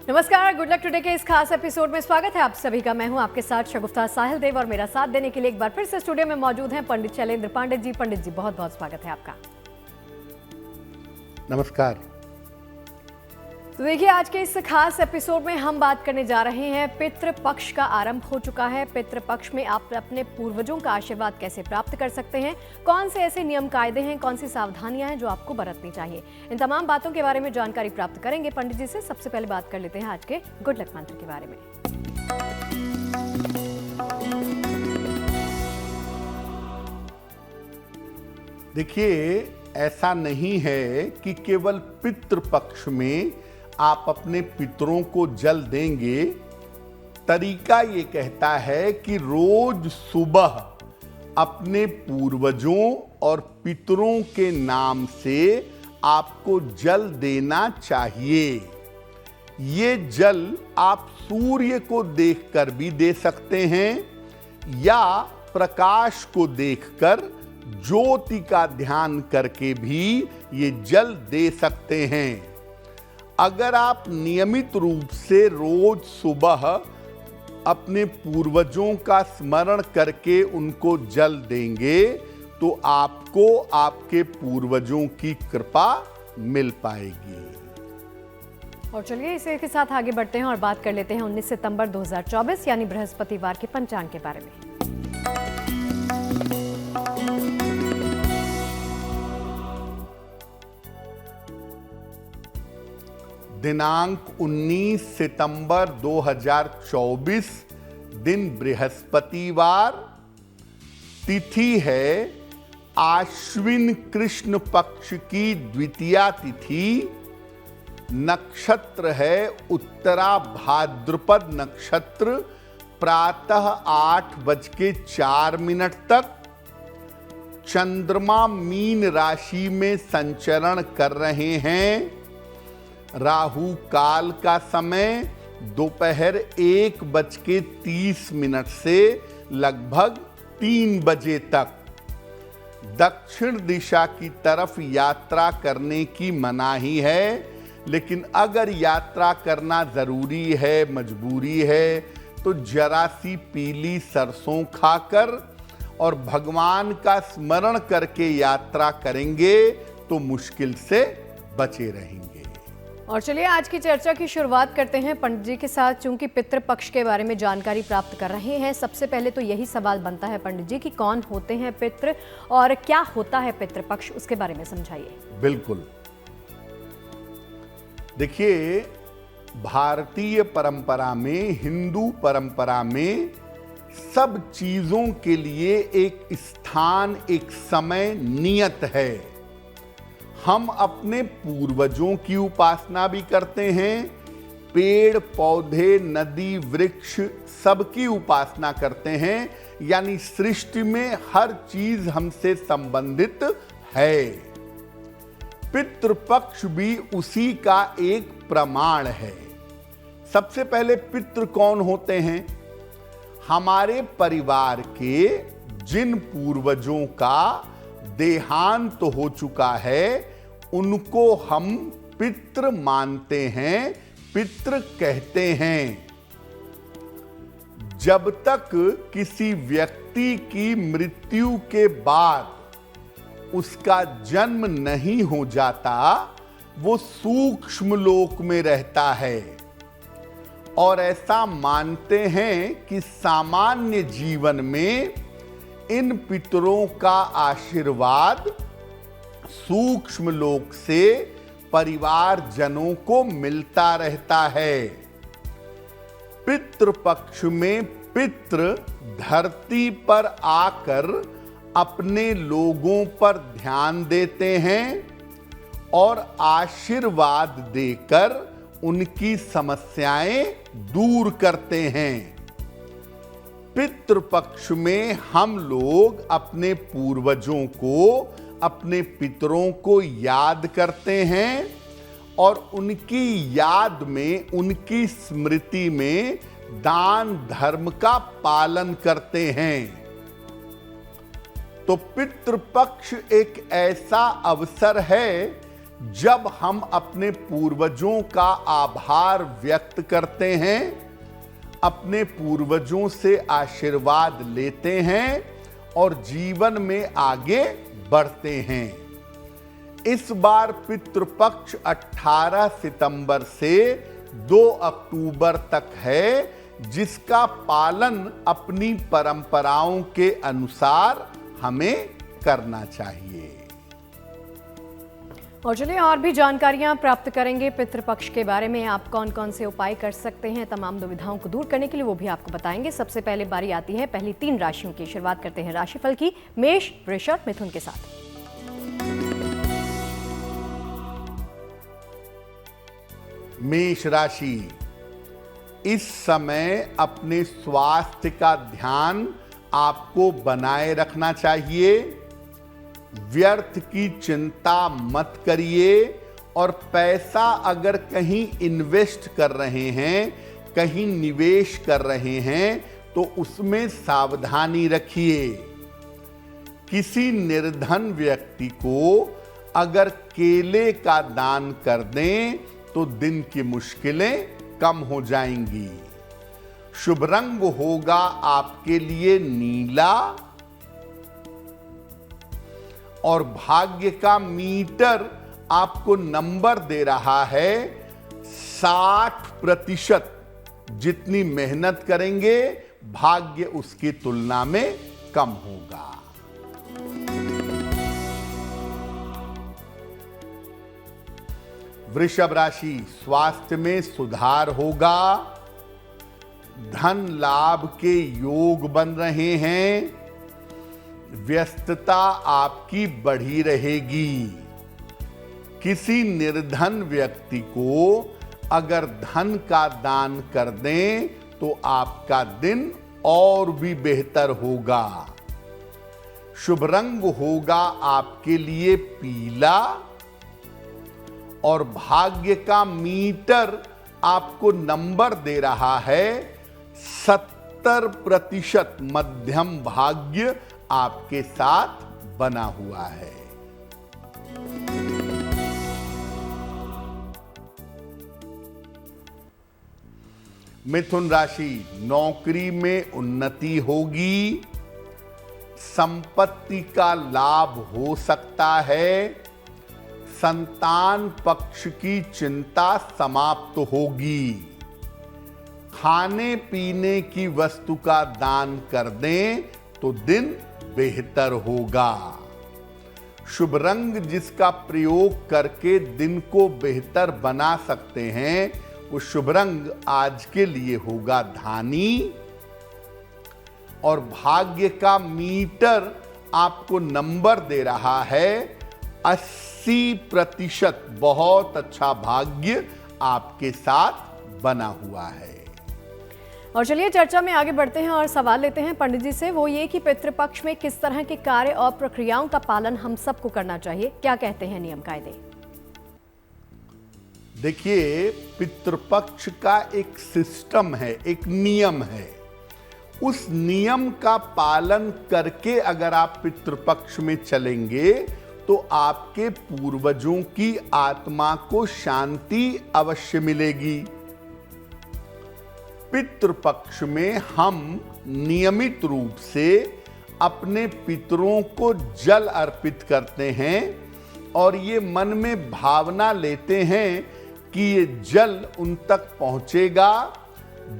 नमस्कार, good luck today के इस खास एपिसोड में स्वागत है आप सभी का। मैं हूं आपके साथ शगुफ्ता साहिल देव और मेरा साथ देने के लिए एक बार फिर से स्टूडियो में मौजूद हैं पंडित शैलेंद्र पांडित जी। पंडित जी, बहुत बहुत स्वागत है आपका। नमस्कार। तो देखिए, आज के इस खास एपिसोड में हम बात करने जा रहे हैं पितृ पक्ष का आरंभ हो चुका है। पितृ पक्ष में आप अपने पूर्वजों का आशीर्वाद कैसे प्राप्त कर सकते हैं, कौन से ऐसे नियम कायदे हैं, कौन सी सावधानियां हैं जो आपको बरतनी चाहिए, इन तमाम बातों के बारे में जानकारी प्राप्त करेंगे पंडित जी से। सबसे पहले बात कर लेते हैं आज के गुड लक मंत्र के बारे में। देखिए, ऐसा नहीं है कि केवल पितृपक्ष में आप अपने पितरों को जल देंगे। तरीका ये कहता है कि रोज सुबह अपने पूर्वजों और पितरों के नाम से आपको जल देना चाहिए। ये जल आप सूर्य को देखकर भी दे सकते हैं या प्रकाश को देखकर ज्योति का ध्यान करके भी ये जल दे सकते हैं। अगर आप नियमित रूप से रोज सुबह अपने पूर्वजों का स्मरण करके उनको जल देंगे तो आपको आपके पूर्वजों की कृपा मिल पाएगी। और चलिए इसी के साथ आगे बढ़ते हैं और बात कर लेते हैं 19 सितंबर 2024 यानी बृहस्पतिवार के पंचांग के बारे में। दिनांक 19 सितंबर 2024, दिन बृहस्पतिवार, तिथि है आश्विन कृष्ण पक्ष की द्वितीया तिथि, नक्षत्र है उत्तरा भाद्रपद नक्षत्र, प्रातः 8:04 तक। चंद्रमा मीन राशि में संचरण कर रहे हैं। राहु काल का समय दोपहर 1:30 से लगभग 3 बजे तक। दक्षिण दिशा की तरफ यात्रा करने की मनाही है, लेकिन अगर यात्रा करना जरूरी है, मजबूरी है, तो जरा सी पीली सरसों खाकर और भगवान का स्मरण करके यात्रा करेंगे तो मुश्किल से बचे रहेंगे। और चलिए आज की चर्चा की शुरुआत करते हैं पंडित जी के साथ। चूंकि पितृपक्ष के बारे में जानकारी प्राप्त कर रहे हैं, सबसे पहले तो यही सवाल बनता है पंडित जी कि कौन होते हैं पितृ और क्या होता है पितृपक्ष, उसके बारे में समझाइए। बिल्कुल। देखिए, भारतीय परंपरा में, हिंदू परंपरा में सब चीजों के लिए एक स्थान, एक समय नियत है। हम अपने पूर्वजों की उपासना भी करते हैं, पेड़ पौधे नदी वृक्ष सबकी उपासना करते हैं, यानी सृष्टि में हर चीज हमसे संबंधित है। पितृपक्ष भी उसी का एक प्रमाण है। सबसे पहले पितृ कौन होते हैं? हमारे परिवार के जिन पूर्वजों का देहांत हो चुका है उनको हम पितृ मानते हैं, पितृ कहते हैं। जब तक किसी व्यक्ति की मृत्यु के बाद उसका जन्म नहीं हो जाता, वो सूक्ष्म लोक में रहता है। और ऐसा मानते हैं कि सामान्य जीवन में इन पितरों का आशीर्वाद सूक्ष्म लोक से परिवार जनों को मिलता रहता है। पितृपक्ष में पितृ धरती पर आकर अपने लोगों पर ध्यान देते हैं और आशीर्वाद देकर उनकी समस्याएं दूर करते हैं। पितृपक्ष में हम लोग अपने पूर्वजों को, अपने पितरों को याद करते हैं और उनकी याद में, उनकी स्मृति में दान धर्म का पालन करते हैं। तो पितृपक्ष एक ऐसा अवसर है जब हम अपने पूर्वजों का आभार व्यक्त करते हैं, अपने पूर्वजों से आशीर्वाद लेते हैं और जीवन में आगे बढ़ते हैं। इस बार पितृपक्ष 18 सितंबर से 2 अक्टूबर तक है, जिसका पालन अपनी परंपराओं के अनुसार हमें करना चाहिए। और चलिए और भी जानकारियां प्राप्त करेंगे पितृपक्ष के बारे में। आप कौन कौन से उपाय कर सकते हैं तमाम दुविधाओं को दूर करने के लिए, वो भी आपको बताएंगे। सबसे पहले बारी आती है पहली 3 राशियों की। शुरुआत करते हैं राशिफल की, मेष, वृषभ, मिथुन के साथ। मेष राशि, इस समय अपने स्वास्थ्य का ध्यान आपको बनाए रखना चाहिए। व्यर्थ की चिंता मत करिए और पैसा अगर कहीं इन्वेस्ट कर रहे हैं, कहीं निवेश कर रहे हैं, तो उसमें सावधानी रखिए। किसी निर्धन व्यक्ति को अगर केले का दान कर दें तो दिन की मुश्किलें कम हो जाएंगी। शुभ रंग होगा आपके लिए नीला और भाग्य का मीटर आपको नंबर दे रहा है 60%। जितनी मेहनत करेंगे भाग्य उसकी तुलना में कम होगा। वृषभ राशि, स्वास्थ्य में सुधार होगा। धन लाभ के योग बन रहे हैं। व्यस्तता आपकी बढ़ी रहेगी। किसी निर्धन व्यक्ति को अगर धन का दान कर दें तो आपका दिन और भी बेहतर होगा। शुभ रंग होगा आपके लिए पीला और भाग्य का मीटर आपको नंबर दे रहा है 70%। मध्यम भाग्य आपके साथ बना हुआ है। मिथुन राशि, नौकरी में उन्नति होगी। संपत्ति का लाभ हो सकता है। संतान पक्ष की चिंता समाप्त होगी। खाने पीने की वस्तु का दान कर दें तो दिन बेहतर होगा। शुभ रंग जिसका प्रयोग करके दिन को बेहतर बना सकते हैं, वो शुभ रंग आज के लिए होगा धानी और भाग्य का मीटर आपको नंबर दे रहा है 80%। बहुत अच्छा भाग्य आपके साथ बना हुआ है। और चलिए चर्चा में आगे बढ़ते हैं और सवाल लेते हैं पंडित जी से। वो ये कि पितृपक्ष में किस तरह के कार्य और प्रक्रियाओं का पालन हम सबको करना चाहिए, क्या कहते हैं नियम कायदे? देखिए, पितृपक्ष का एक सिस्टम है, एक नियम है। उस नियम का पालन करके अगर आप पितृपक्ष में चलेंगे तो आपके पूर्वजों की आत्मा को शांति अवश्य मिलेगी। पितृपक्ष में हम नियमित रूप से अपने पितरों को जल अर्पित करते हैं और ये मन में भावना लेते हैं कि ये जल उन तक पहुंचेगा,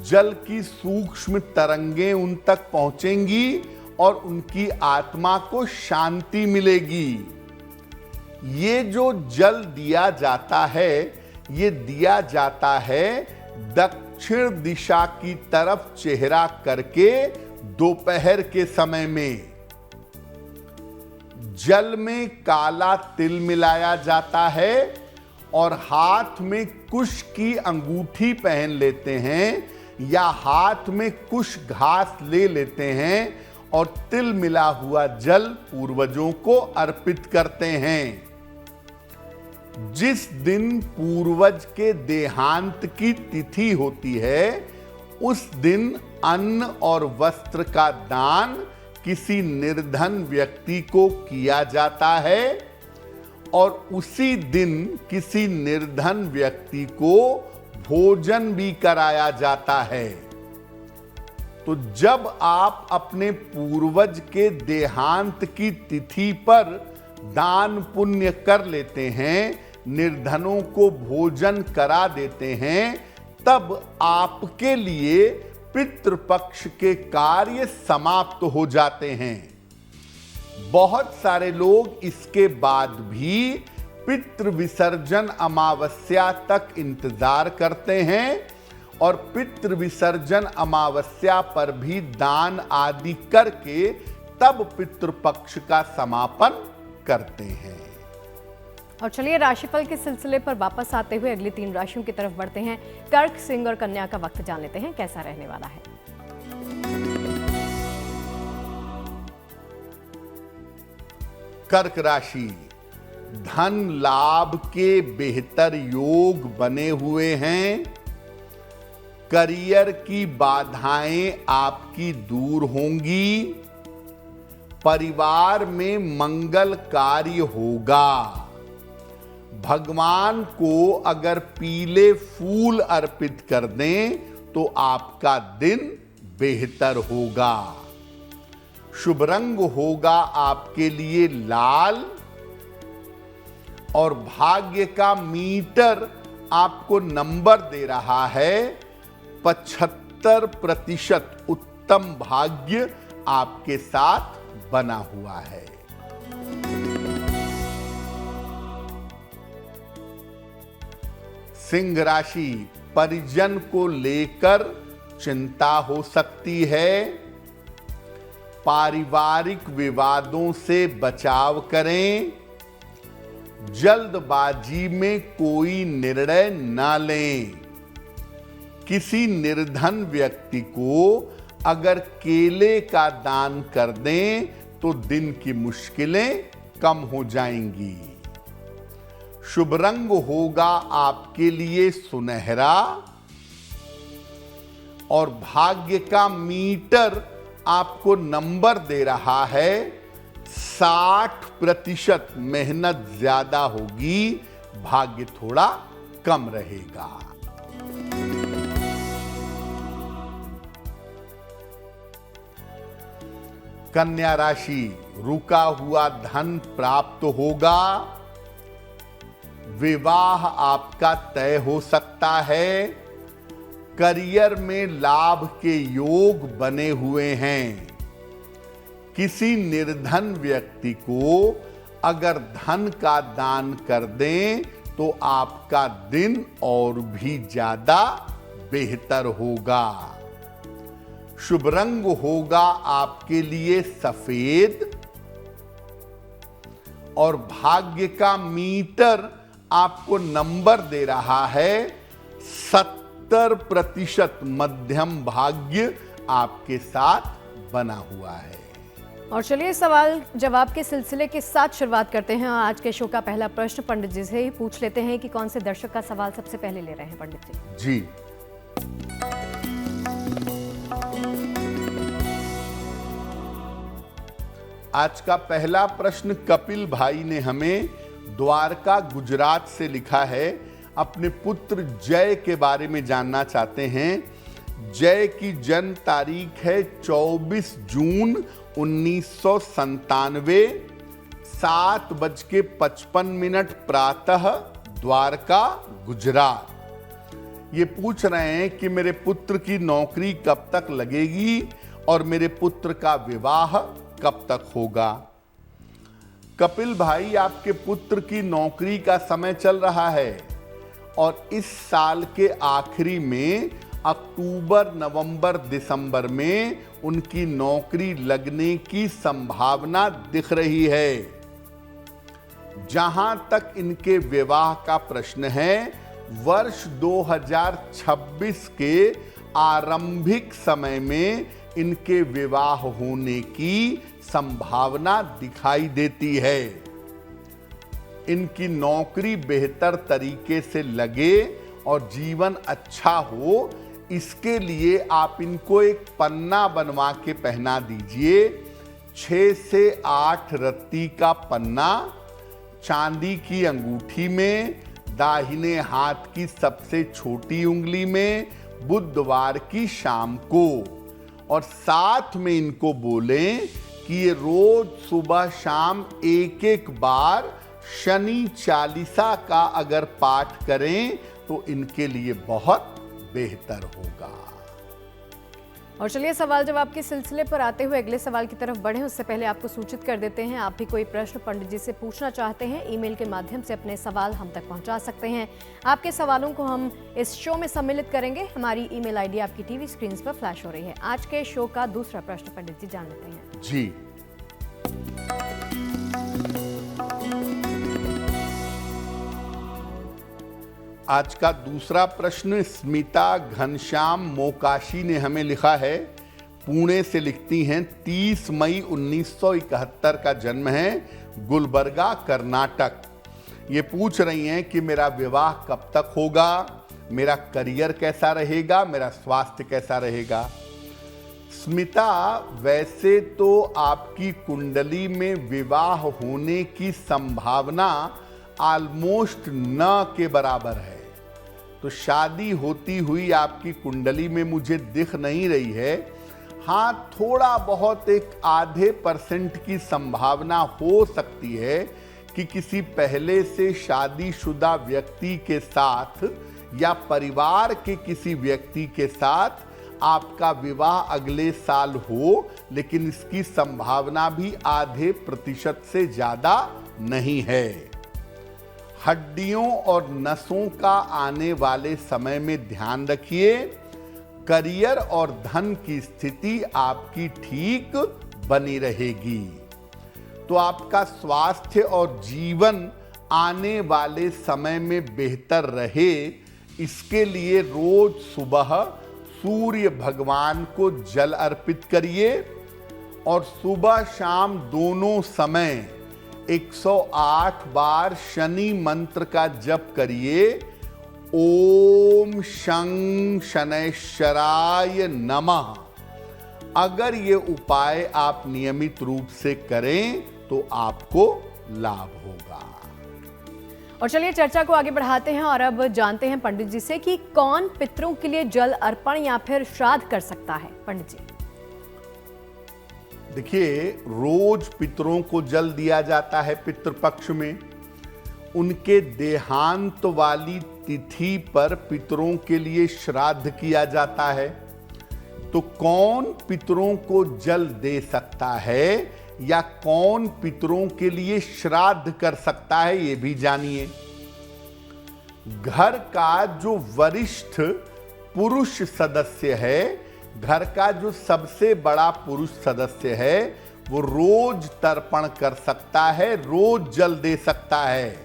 जल की सूक्ष्म तरंगें उन तक पहुंचेंगी और उनकी आत्मा को शांति मिलेगी। ये जो जल दिया जाता है, ये दिया जाता है दक्षिण दिशा की तरफ चेहरा करके दोपहर के समय में। जल में काला तिल मिलाया जाता है और हाथ में कुश की अंगूठी पहन लेते हैं या हाथ में कुश घास ले लेते हैं और तिल मिला हुआ जल पूर्वजों को अर्पित करते हैं। जिस दिन पूर्वज के देहांत की तिथि होती है, उस दिन अन्न और वस्त्र का दान किसी निर्धन व्यक्ति को किया जाता है और उसी दिन किसी निर्धन व्यक्ति को भोजन भी कराया जाता है। तो जब आप अपने पूर्वज के देहांत की तिथि पर दान पुण्य कर लेते हैं, निर्धनों को भोजन करा देते हैं, तब आपके लिए पितृपक्ष के कार्य समाप्त हो जाते हैं। बहुत सारे लोग इसके बाद भी पितृ विसर्जन अमावस्या तक इंतजार करते हैं और पितृ विसर्जन अमावस्या पर भी दान आदि करके तब पितृपक्ष का समापन करते हैं। और चलिए राशिफल के सिलसिले पर वापस आते हुए अगली 3 राशियों की तरफ बढ़ते हैं। कर्क, सिंह और कन्या का वक्त जान लेते हैं कैसा रहने वाला है। कर्क राशि, धन लाभ के बेहतर योग बने हुए हैं। करियर की बाधाएं आपकी दूर होंगी। परिवार में मंगल कार्य होगा। भगवान को अगर पीले फूल अर्पित कर दें तो आपका दिन बेहतर होगा। शुभ रंग होगा आपके लिए लाल और भाग्य का मीटर आपको नंबर दे रहा है 75% उत्तम भाग्य आपके साथ बना हुआ है। सिंह राशि, परिजन को लेकर चिंता हो सकती है। पारिवारिक विवादों से बचाव करें। जल्दबाजी में कोई निर्णय न लें। किसी निर्धन व्यक्ति को अगर केले का दान कर दें तो दिन की मुश्किलें कम हो जाएंगी। शुभ रंग होगा आपके लिए सुनहरा और भाग्य का मीटर आपको नंबर दे रहा है 60%। मेहनत ज्यादा होगी, भाग्य थोड़ा कम रहेगा। कन्या राशि, रुका हुआ धन प्राप्त होगा। विवाह आपका तय हो सकता है। करियर में लाभ के योग बने हुए हैं। किसी निर्धन व्यक्ति को अगर धन का दान कर दें तो आपका दिन और भी ज्यादा बेहतर होगा। शुभ रंग होगा आपके लिए सफेद और भाग्य का मीटर आपको नंबर दे रहा है 70%। मध्यम भाग्य आपके साथ बना हुआ है। और चलिए सवाल जवाब के सिलसिले के साथ शुरुआत करते हैं। आज के शो का पहला प्रश्न पंडित जी से ही पूछ लेते हैं कि कौन से दर्शक का सवाल सबसे पहले ले रहे हैं पंडित जी। जी, आज का पहला प्रश्न कपिल भाई ने हमें द्वारका गुजरात से लिखा है। अपने पुत्र जय के बारे में जानना चाहते हैं। जय की जन्म तारीख है 24 जून 1997, 7:55 प्रातः, द्वारका गुजरात। ये पूछ रहे हैं कि मेरे पुत्र की नौकरी कब तक लगेगी और मेरे पुत्र का विवाह कब तक होगा। कपिल भाई, आपके पुत्र की नौकरी का समय चल रहा है और इस साल के आखिरी में अक्टूबर, नवंबर, दिसंबर में उनकी नौकरी लगने की संभावना दिख रही है। जहां तक इनके विवाह का प्रश्न है, वर्ष 2026 के आरंभिक समय में इनके विवाह होने की संभावना दिखाई देती है। इनकी नौकरी बेहतर तरीके से लगे और जीवन अच्छा हो, इसके लिए आप इनको एक पन्ना बनवा के पहना दीजिए। 6 से 8 रत्ती का पन्ना चांदी की अंगूठी में, दाहिने हाथ की सबसे छोटी उंगली में, बुधवार की शाम को। और साथ में इनको बोलें कि ये रोज सुबह शाम एक एक बार शनि चालीसा का अगर पाठ करें तो इनके लिए बहुत बेहतर होगा। और चलिए सवाल जवाब के सिलसिले पर आते हुए अगले सवाल की तरफ बढ़ें उससे पहले आपको सूचित कर देते हैं, आप भी कोई प्रश्न पंडित जी से पूछना चाहते हैं, ईमेल के माध्यम से अपने सवाल हम तक पहुंचा सकते हैं। आपके सवालों को हम इस शो में सम्मिलित करेंगे। हमारी ईमेल आईडी आपकी टीवी स्क्रीन पर फ्लैश हो रही है। आज के शो का दूसरा प्रश्न पंडित जी जान लेते हैं। जी, आज का दूसरा प्रश्न स्मिता घनश्याम मोकाशी ने हमें लिखा है। पुणे से लिखती हैं, 30 मई 1971 का जन्म है, गुलबर्गा कर्नाटक। ये पूछ रही हैं कि मेरा विवाह कब तक होगा, मेरा करियर कैसा रहेगा, मेरा स्वास्थ्य कैसा रहेगा। स्मिता, वैसे तो आपकी कुंडली में विवाह होने की संभावना ऑलमोस्ट न के बराबर है, तो शादी होती हुई आपकी कुंडली में मुझे दिख नहीं रही है। हाँ, थोड़ा बहुत एक आधे % की संभावना हो सकती है कि किसी पहले से शादीशुदा व्यक्ति के साथ या परिवार के किसी व्यक्ति के साथ आपका विवाह अगले साल हो, लेकिन इसकी संभावना भी आधे % से ज्यादा नहीं है। हड्डियों और नसों का आने वाले समय में ध्यान रखिए। करियर और धन की स्थिति आपकी ठीक बनी रहेगी। तो आपका स्वास्थ्य और जीवन आने वाले समय में बेहतर रहे, इसके लिए रोज सुबह सूर्य भगवान को जल अर्पित करिए और सुबह शाम दोनों समय 108 बार शनि मंत्र का जप करिए। ओम शं शनैश्चराय नमः। अगर ये उपाय आप नियमित रूप से करें तो आपको लाभ होगा। और चलिए चर्चा को आगे बढ़ाते हैं और अब जानते हैं पंडित जी से कि कौन पितरों के लिए जल अर्पण या फिर श्राद्ध कर सकता है। पंडित जी, देखिए, रोज पितरों को जल दिया जाता है पितृपक्ष में। उनके देहांत वाली तिथि पर पितरों के लिए श्राद्ध किया जाता है। तो कौन पितरों को जल दे सकता है या कौन पितरों के लिए श्राद्ध कर सकता है, ये भी जानिए। घर का जो वरिष्ठ पुरुष सदस्य है, घर का जो सबसे बड़ा पुरुष सदस्य है, वो रोज तर्पण कर सकता है, रोज जल दे सकता है।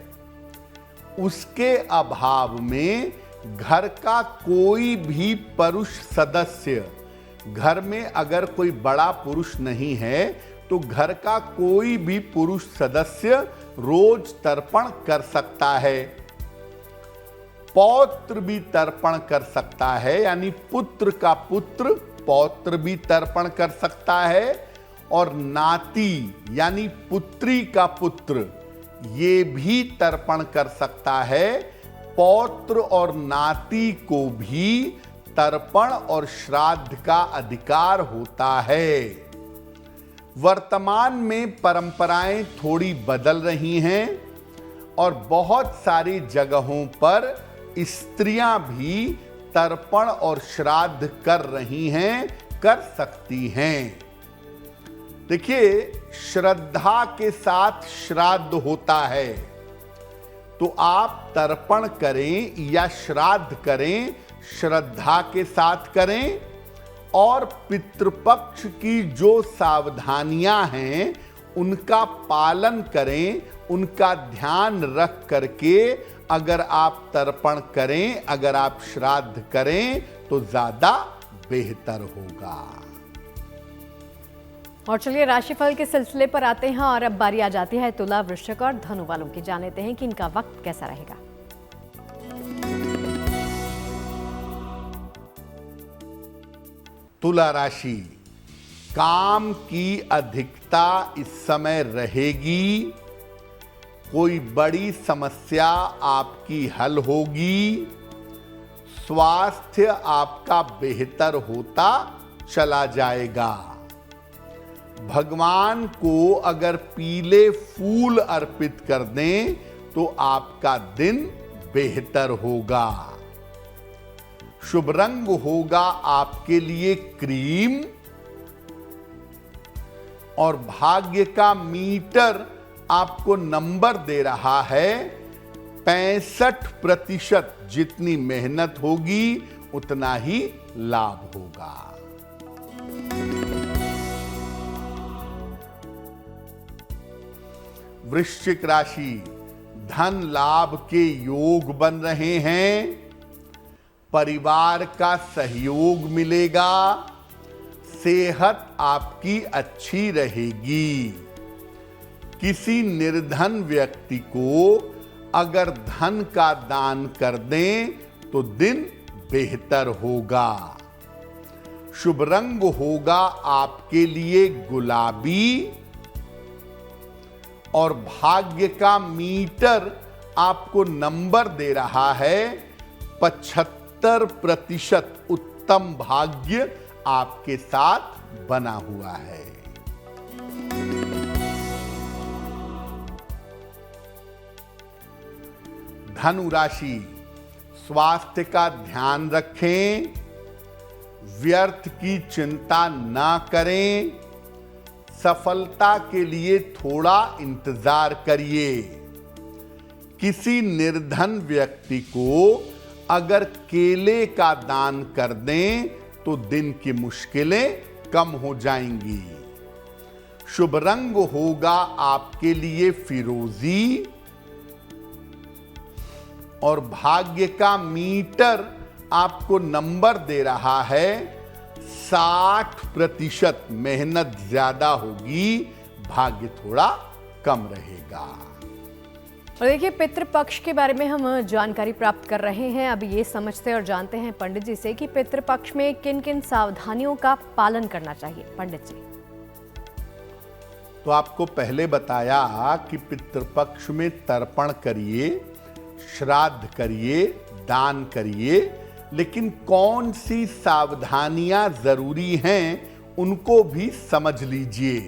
उसके अभाव में घर का कोई भी पुरुष सदस्य, घर में अगर कोई बड़ा पुरुष नहीं है तो घर का कोई भी पुरुष सदस्य रोज तर्पण कर सकता है। पौत्र भी तर्पण कर सकता है, यानी पुत्र का पुत्र पौत्र भी तर्पण कर सकता है। और नाती यानी पुत्री का पुत्र ये भी तर्पण कर सकता है। पौत्र और नाती को भी तर्पण और श्राद्ध का अधिकार होता है। वर्तमान में परंपराएं थोड़ी बदल रही हैं और बहुत सारी जगहों पर स्त्रियां भी तर्पण और श्राद्ध कर रही हैं, कर सकती हैं। देखिए, श्रद्धा के साथ श्राद्ध होता है, तो आप तर्पण करें या श्राद्ध करें, श्रद्धा के साथ करें और पितृपक्ष की जो सावधानियां हैं उनका पालन करें। उनका ध्यान रख करके अगर आप तर्पण करें, अगर आप श्राद्ध करें तो ज्यादा बेहतर होगा। और चलिए राशिफल के सिलसिले पर आते हैं और अब बारी आ जाती है तुला, वृश्चिक और धनु वालों की। जान लेते हैं कि इनका वक्त कैसा रहेगा। तुला राशि, काम की अधिकता इस समय रहेगी। कोई बड़ी समस्या आपकी हल होगी, स्वास्थ्य आपका बेहतर होता चला जाएगा। भगवान को अगर पीले फूल अर्पित कर दें तो आपका दिन बेहतर होगा। शुभ रंग होगा आपके लिए क्रीम और भाग्य का मीटर आपको नंबर दे रहा है 65%। जितनी मेहनत होगी उतना ही लाभ होगा। वृश्चिक राशि, धन लाभ के योग बन रहे हैं, परिवार का सहयोग मिलेगा, सेहत आपकी अच्छी रहेगी। किसी निर्धन व्यक्ति को अगर धन का दान कर दें तो दिन बेहतर होगा। शुभ रंग होगा आपके लिए गुलाबी और भाग्य का मीटर आपको नंबर दे रहा है 75%। उत्तम भाग्य आपके साथ बना हुआ है। धनु राशि, स्वास्थ्य का ध्यान रखें, व्यर्थ की चिंता ना करें, सफलता के लिए थोड़ा इंतजार करिए। किसी निर्धन व्यक्ति को अगर केले का दान कर दें तो दिन की मुश्किलें कम हो जाएंगी। शुभ रंग होगा आपके लिए फिरोजी और भाग्य का मीटर आपको नंबर दे रहा है 60%। मेहनत ज्यादा होगी, भाग्य थोड़ा कम रहेगा। और देखिए, पितृपक्ष के बारे में हम जानकारी प्राप्त कर रहे हैं। अब ये समझते और जानते हैं पंडित जी से कि पितृपक्ष में किन किन सावधानियों का पालन करना चाहिए। पंडित जी, तो आपको पहले बताया कि पितृपक्ष में तर्पण करिए, श्राद्ध करिए, दान करिए, लेकिन कौन सी सावधानियां जरूरी हैं उनको भी समझ लीजिए।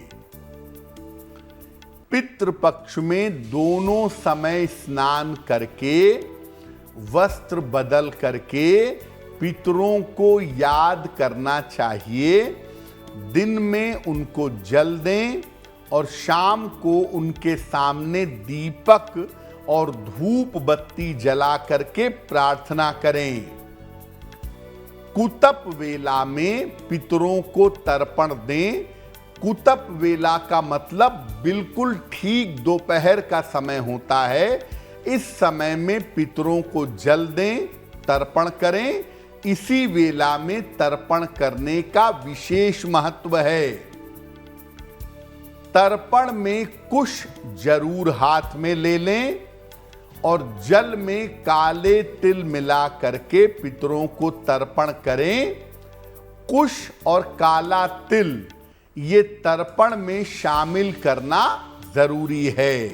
पितृपक्ष में दोनों समय स्नान करके, वस्त्र बदल करके पितरों को याद करना चाहिए। दिन में उनको जल दें और शाम को उनके सामने दीपक और धूप बत्ती जला करके प्रार्थना करें। कुतप वेला में पितरों को तर्पण दें। कुतप वेला का मतलब बिल्कुल ठीक दोपहर का समय होता है। इस समय में पितरों को जल दें, तर्पण करें। इसी वेला में तर्पण करने का विशेष महत्व है। तर्पण में कुश जरूर हाथ में ले लें और जल में काले तिल मिला करके पितरों को तर्पण करें। कुश और काला तिल ये तर्पण में शामिल करना जरूरी है।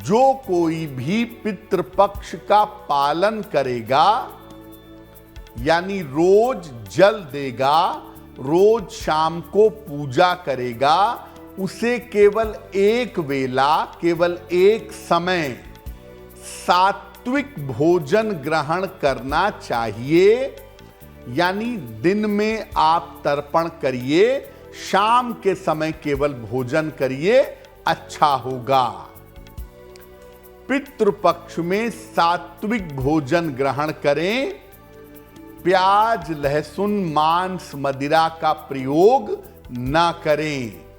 जो कोई भी पितृपक्ष का पालन करेगा, यानी रोज जल देगा, रोज शाम को पूजा करेगा, उसे केवल एक वेला, केवल एक समय सात्विक भोजन ग्रहण करना चाहिए। यानी दिन में आप तर्पण करिए, शाम के समय केवल भोजन करिए, अच्छा होगा। पितृपक्ष में सात्विक भोजन ग्रहण करें। प्याज, लहसुन, मांस, मदिरा का प्रयोग न करें।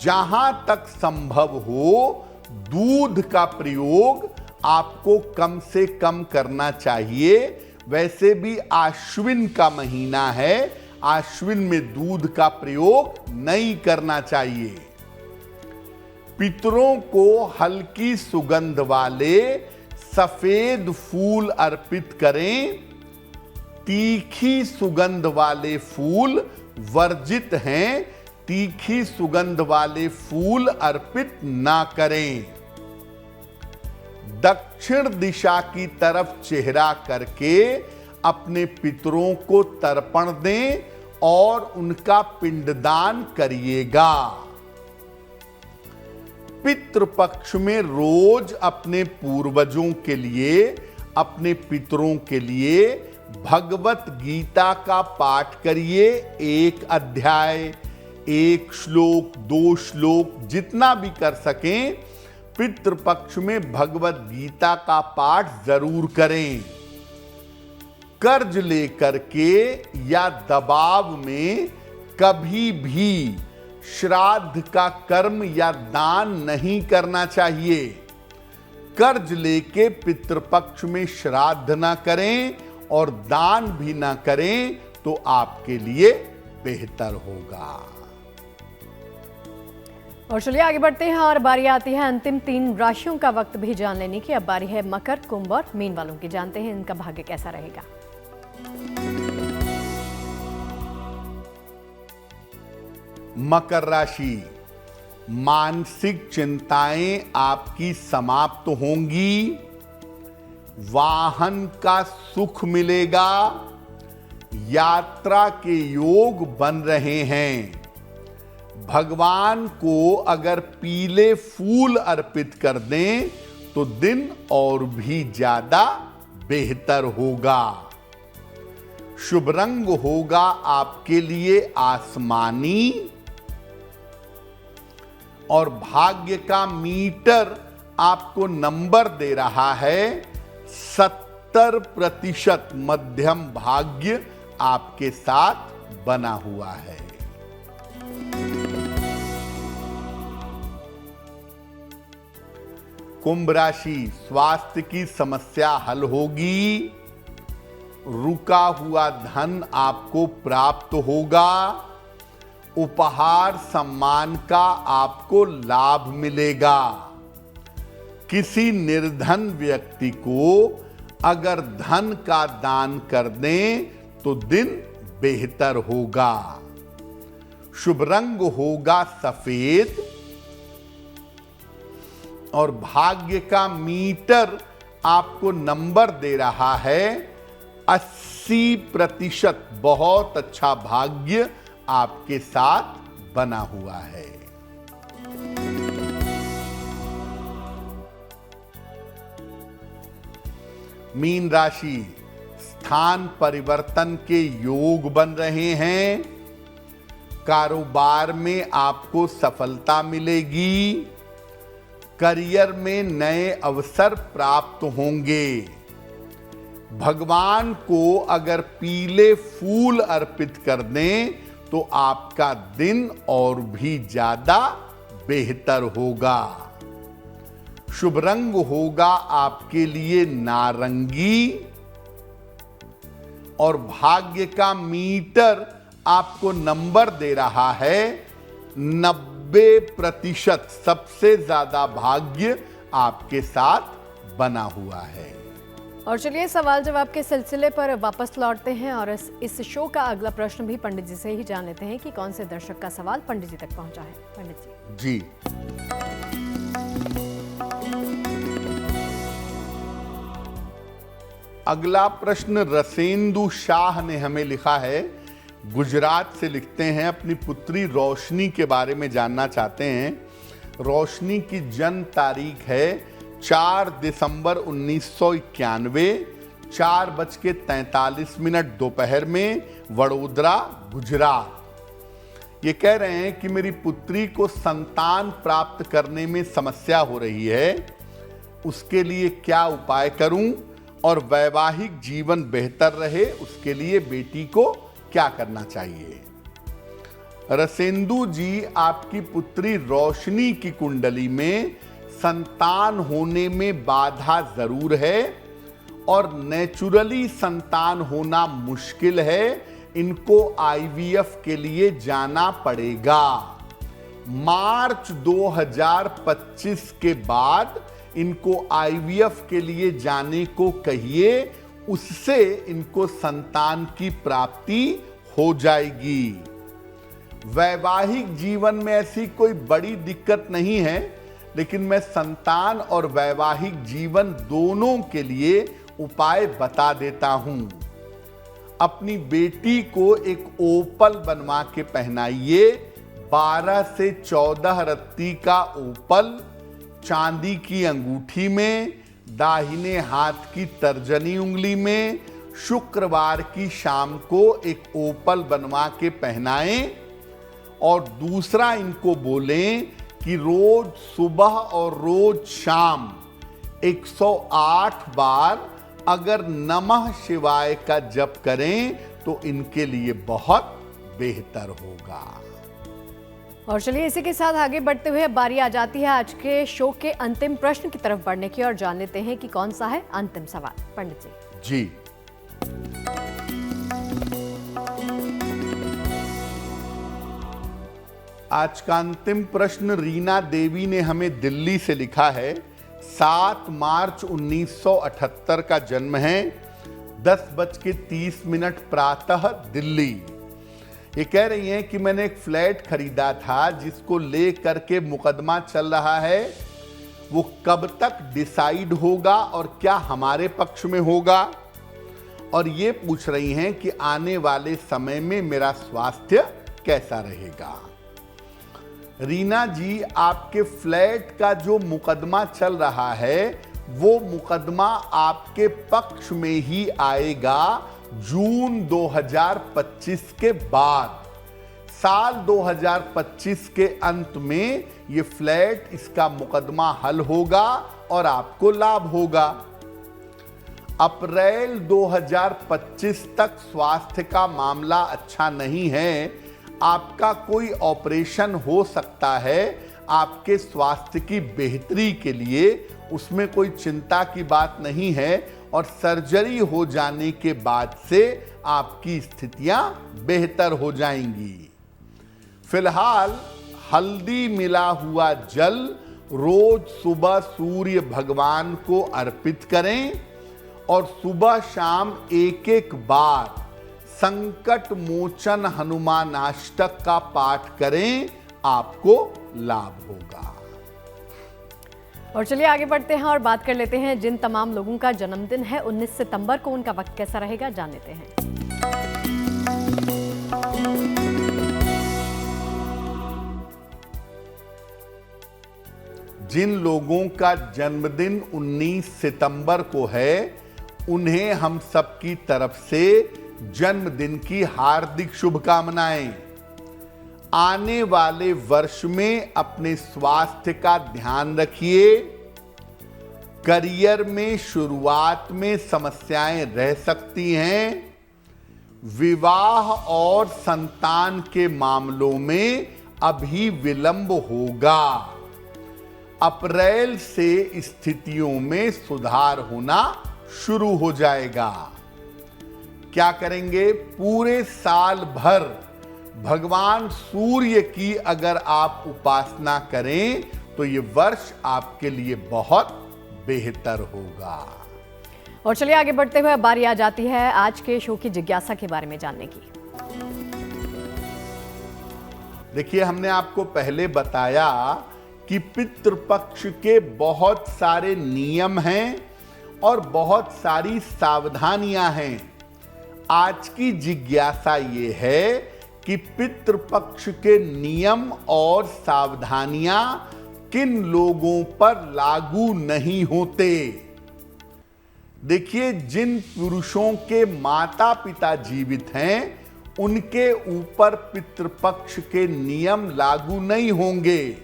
जहां तक संभव हो दूध का प्रयोग आपको कम से कम करना चाहिए। वैसे भी आश्विन का महीना है, आश्विन में दूध का प्रयोग नहीं करना चाहिए। पितरों को हल्की सुगंध वाले सफेद फूल अर्पित करें। तीखी सुगंध वाले फूल वर्जित हैं। तीखी सुगंध वाले फूल अर्पित ना करें। दक्षिण दिशा की तरफ चेहरा करके अपने पितरों को तर्पण दें और उनका पिंडदान करिएगा। पितृपक्ष में रोज अपने पूर्वजों के लिए, अपने पितरों के लिए भगवत गीता का पाठ करिए। 1 अध्याय, 1 श्लोक, 2 श्लोक, जितना भी कर सकें पितृपक्ष में भगवत गीता का पाठ जरूर करें। कर्ज लेकर के या दबाव में कभी भी श्राद्ध का कर्म या दान नहीं करना चाहिए। कर्ज लेके पितृपक्ष में श्राद्ध ना करें और दान भी ना करें तो आपके लिए बेहतर होगा। और चलिए आगे बढ़ते हैं और बारी आती है अंतिम 3 राशियों का वक्त भी जान लेने की। अब बारी है मकर, कुंभ और मीन वालों की। जानते हैं इनका भाग्य कैसा रहेगा। मकर राशि, मानसिक चिंताएं आपकी समाप्त होंगी। वाहन का सुख मिलेगा। यात्रा के योग बन रहे हैं। भगवान को अगर पीले फूल अर्पित कर दें तो दिन और भी ज्यादा बेहतर होगा। शुभ रंग होगा आपके लिए आसमानी और भाग्य का मीटर आपको नंबर दे रहा है 70% मध्यम भाग्य आपके साथ बना हुआ है। कुंभ राशि, स्वास्थ्य की समस्या हल होगी। रुका हुआ धन आपको प्राप्त होगा। उपहार सम्मान का आपको लाभ मिलेगा। किसी निर्धन व्यक्ति को अगर धन का दान कर दें तो दिन बेहतर होगा। शुभ रंग होगा सफेद और भाग्य का मीटर आपको नंबर दे रहा है 80%। बहुत अच्छा भाग्य आपके साथ बना हुआ है। मीन राशि, स्थान परिवर्तन के योग बन रहे हैं। कारोबार में आपको सफलता मिलेगी। करियर में नए अवसर प्राप्त होंगे। भगवान को अगर पीले फूल अर्पित कर दें तो आपका दिन और भी ज्यादा बेहतर होगा। शुभ रंग होगा आपके लिए नारंगी और भाग्य का मीटर आपको नंबर दे रहा है 90%। सबसे ज्यादा भाग्य आपके साथ बना हुआ है। और चलिए सवाल जवाब के सिलसिले पर वापस लौटते हैं और इस शो का अगला प्रश्न भी पंडित जी से ही जान लेते हैं कि कौन से दर्शक का सवाल पंडित जी तक पहुंचा है। पंडित जी। अगला प्रश्न रसेंदु शाह ने हमें लिखा है। गुजरात से लिखते हैं, अपनी पुत्री रोशनी के बारे में जानना चाहते हैं। रोशनी की जन्म तारीख है 4 दिसंबर 1991, 4:43 दोपहर में, वडोदरा, गुजरात। ये कह रहे हैं कि मेरी पुत्री को संतान प्राप्त करने में समस्या हो रही है, उसके लिए क्या उपाय करूं और वैवाहिक जीवन बेहतर रहे उसके लिए बेटी को क्या करना चाहिए। रसेंदु जी, आपकी पुत्री रोशनी की कुंडली में संतान होने में बाधा जरूर है और नेचुरली संतान होना मुश्किल है। इनको आईवीएफ के लिए जाना पड़ेगा। मार्च 2025 के बाद इनको आईवीएफ के लिए जाने को कहिए, उससे इनको संतान की प्राप्ति हो जाएगी। वैवाहिक जीवन में ऐसी कोई बड़ी दिक्कत नहीं है, लेकिन मैं संतान और वैवाहिक जीवन दोनों के लिए उपाय बता देता हूं। अपनी बेटी को एक ओपल बनवा के पहनाइए। 12 से 14 रत्ती का ओपल चांदी की अंगूठी में, दाहिने हाथ की तर्जनी उंगली में, शुक्रवार की शाम को एक ओपल बनवा के पहनाएं। और दूसरा इनको बोलें कि रोज सुबह और रोज शाम 108 बार अगर नमः शिवाय का जप करें तो इनके लिए बहुत बेहतर होगा। और चलिए इसी के साथ आगे बढ़ते हुए बारी आ जाती है आज के शो के अंतिम प्रश्न की तरफ बढ़ने की, और जान लेते हैं कि कौन सा है अंतिम सवाल। पंडित जी। आज का अंतिम प्रश्न रीना देवी ने हमें दिल्ली से लिखा है। 7 मार्च 1978 का जन्म है। 10:30 प्रातः दिल्ली। ये कह रही हैं कि मैंने एक फ्लैट खरीदा था जिसको ले करके मुकदमा चल रहा है, वो कब तक डिसाइड होगा और क्या हमारे पक्ष में होगा। और ये पूछ रही हैं कि आने वाले समय में मेरा स्वास्थ्य कैसा रहेगा। रीना जी, आपके फ्लैट का जो मुकदमा चल रहा है वो मुकदमा आपके पक्ष में ही आएगा जून 2025 के बाद। साल 2025 के अंत में ये फ्लैट, इसका मुकदमा हल होगा और आपको लाभ होगा। अप्रैल 2025 तक स्वास्थ्य का मामला अच्छा नहीं है। आपका कोई ऑपरेशन हो सकता है आपके स्वास्थ्य की बेहतरी के लिए, उसमें कोई चिंता की बात नहीं है। और सर्जरी हो जाने के बाद से आपकी स्थितियां बेहतर हो जाएंगी। फिलहाल हल्दी मिला हुआ जल रोज सुबह सूर्य भगवान को अर्पित करें और सुबह शाम एक बार संकट मोचन हनुमानाष्टक का पाठ करें, आपको लाभ होगा। और चलिए आगे बढ़ते हैं और बात कर लेते हैं जिन तमाम लोगों का जन्मदिन है 19 सितंबर को, उनका वक्त कैसा रहेगा, जान लेते हैं। जिन लोगों का जन्मदिन 19 सितंबर को है, उन्हें हम सबकी तरफ से जन्मदिन की हार्दिक शुभकामनाएं। आने वाले वर्ष में अपने स्वास्थ्य का ध्यान रखिए। करियर में शुरुआत में समस्याएं रह सकती हैं। विवाह और संतान के मामलों में अभी विलंब होगा। अप्रैल से स्थितियों में सुधार होना शुरू हो जाएगा। क्या करेंगे? पूरे साल भर भगवान सूर्य की अगर आप उपासना करें तो ये वर्ष आपके लिए बहुत बेहतर होगा। और चलिए आगे बढ़ते हुए बारी आ जाती है आज के शो की जिज्ञासा के बारे में जानने की। देखिए, हमने आपको पहले बताया कि पितृपक्ष के बहुत सारे नियम हैं और बहुत सारी सावधानियां हैं। आज की जिज्ञासा ये है कि पितृपक्ष के नियम और सावधानियां किन लोगों पर लागू नहीं होते। देखिए, जिन पुरुषों के माता पिता जीवित हैं उनके ऊपर पितृपक्ष के नियम लागू नहीं होंगे,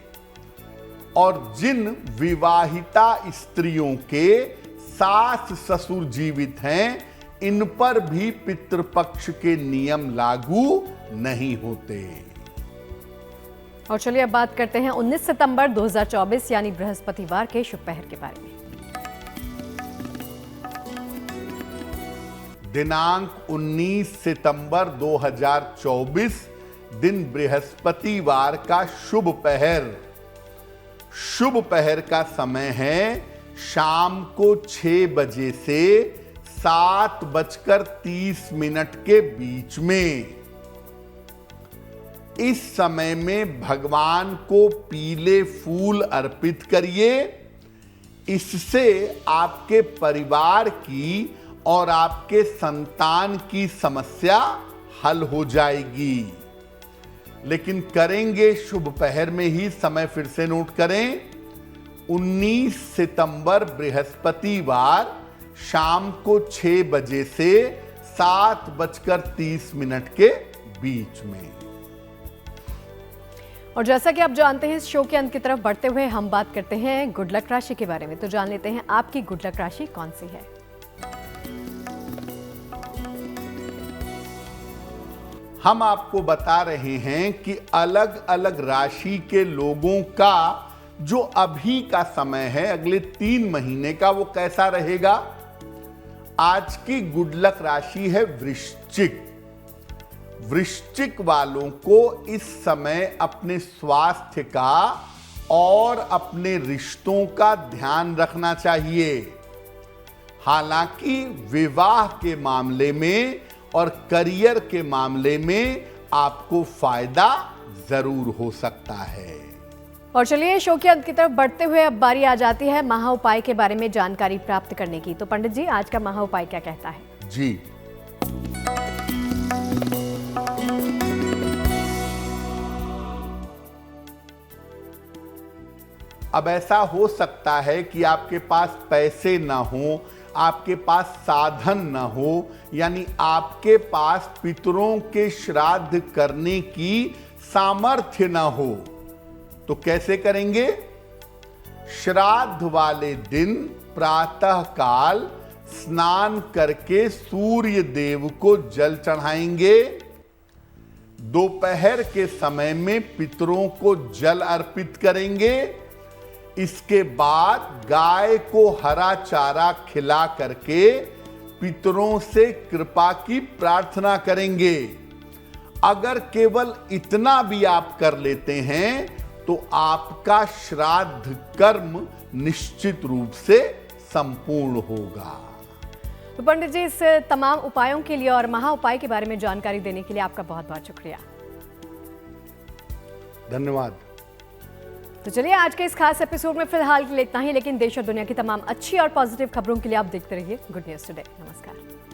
और जिन विवाहिता स्त्रियों के सास ससुर जीवित हैं इन पर भी पितृपक्ष के नियम लागू नहीं होते। और चलिए अब बात करते हैं 19 सितंबर 2024 यानी बृहस्पतिवार के शुभ पहर के बारे में। दिनांक 19 सितंबर 2024 दिन बृहस्पतिवार का शुभ पहर। शुभ पहर का समय है शाम को 6 बजे से 7:30 के बीच में। इस समय में भगवान को पीले फूल अर्पित करिए। इससे आपके परिवार की और आपके संतान की समस्या हल हो जाएगी। लेकिन करेंगे शुभ पहर में ही, समय फिर से नोट करें, 19 सितंबर बृहस्पतिवार शाम को 6 बजे से 7:30 के बीच में। और जैसा कि आप जानते हैं, इस शो के अंत की तरफ बढ़ते हुए हम बात करते हैं गुड लक राशि के बारे में। तो जान लेते हैं आपकी गुड लक राशि कौन सी है। हम आपको बता रहे हैं कि अलग अलग राशि के लोगों का जो अभी का समय है, अगले 3 महीने का, वो कैसा रहेगा। आज की गुड लक राशि है वृश्चिक। वृश्चिक वालों को इस समय अपने स्वास्थ्य का और अपने रिश्तों का ध्यान रखना चाहिए। हालांकि विवाह के मामले में और करियर के मामले में आपको फायदा जरूर हो सकता है। और चलिए शो के अंत की तरफ बढ़ते हुए अब बारी आ जाती है महा उपाय के बारे में जानकारी प्राप्त करने की। तो पंडित जी, आज का महा उपाय क्या कहता है? जी, अब ऐसा हो सकता है कि आपके पास पैसे ना हो, आपके पास साधन ना हो, यानी आपके पास पितरों के श्राद्ध करने की सामर्थ्य ना हो। तो कैसे करेंगे? श्राद्ध वाले दिन प्रातः काल स्नान करके सूर्य देव को जल चढ़ाएंगे। दोपहर के समय में पितरों को जल अर्पित करेंगे। इसके बाद गाय को हरा चारा खिला करके पितरों से कृपा की प्रार्थना करेंगे। अगर केवल इतना भी आप कर लेते हैं तो आपका श्राद्ध कर्म निश्चित रूप से संपूर्ण होगा। तो पंडित जी, इस तमाम उपायों के लिए और महा उपाय के बारे में जानकारी देने के लिए आपका बहुत बहुत शुक्रिया। धन्यवाद। तो चलिए, आज के इस खास एपिसोड में फिलहाल के लिए इतना ही, लेकिन देश और दुनिया की तमाम अच्छी और पॉजिटिव खबरों के लिए आप देखते रहिए गुड न्यूज टुडे। नमस्कार।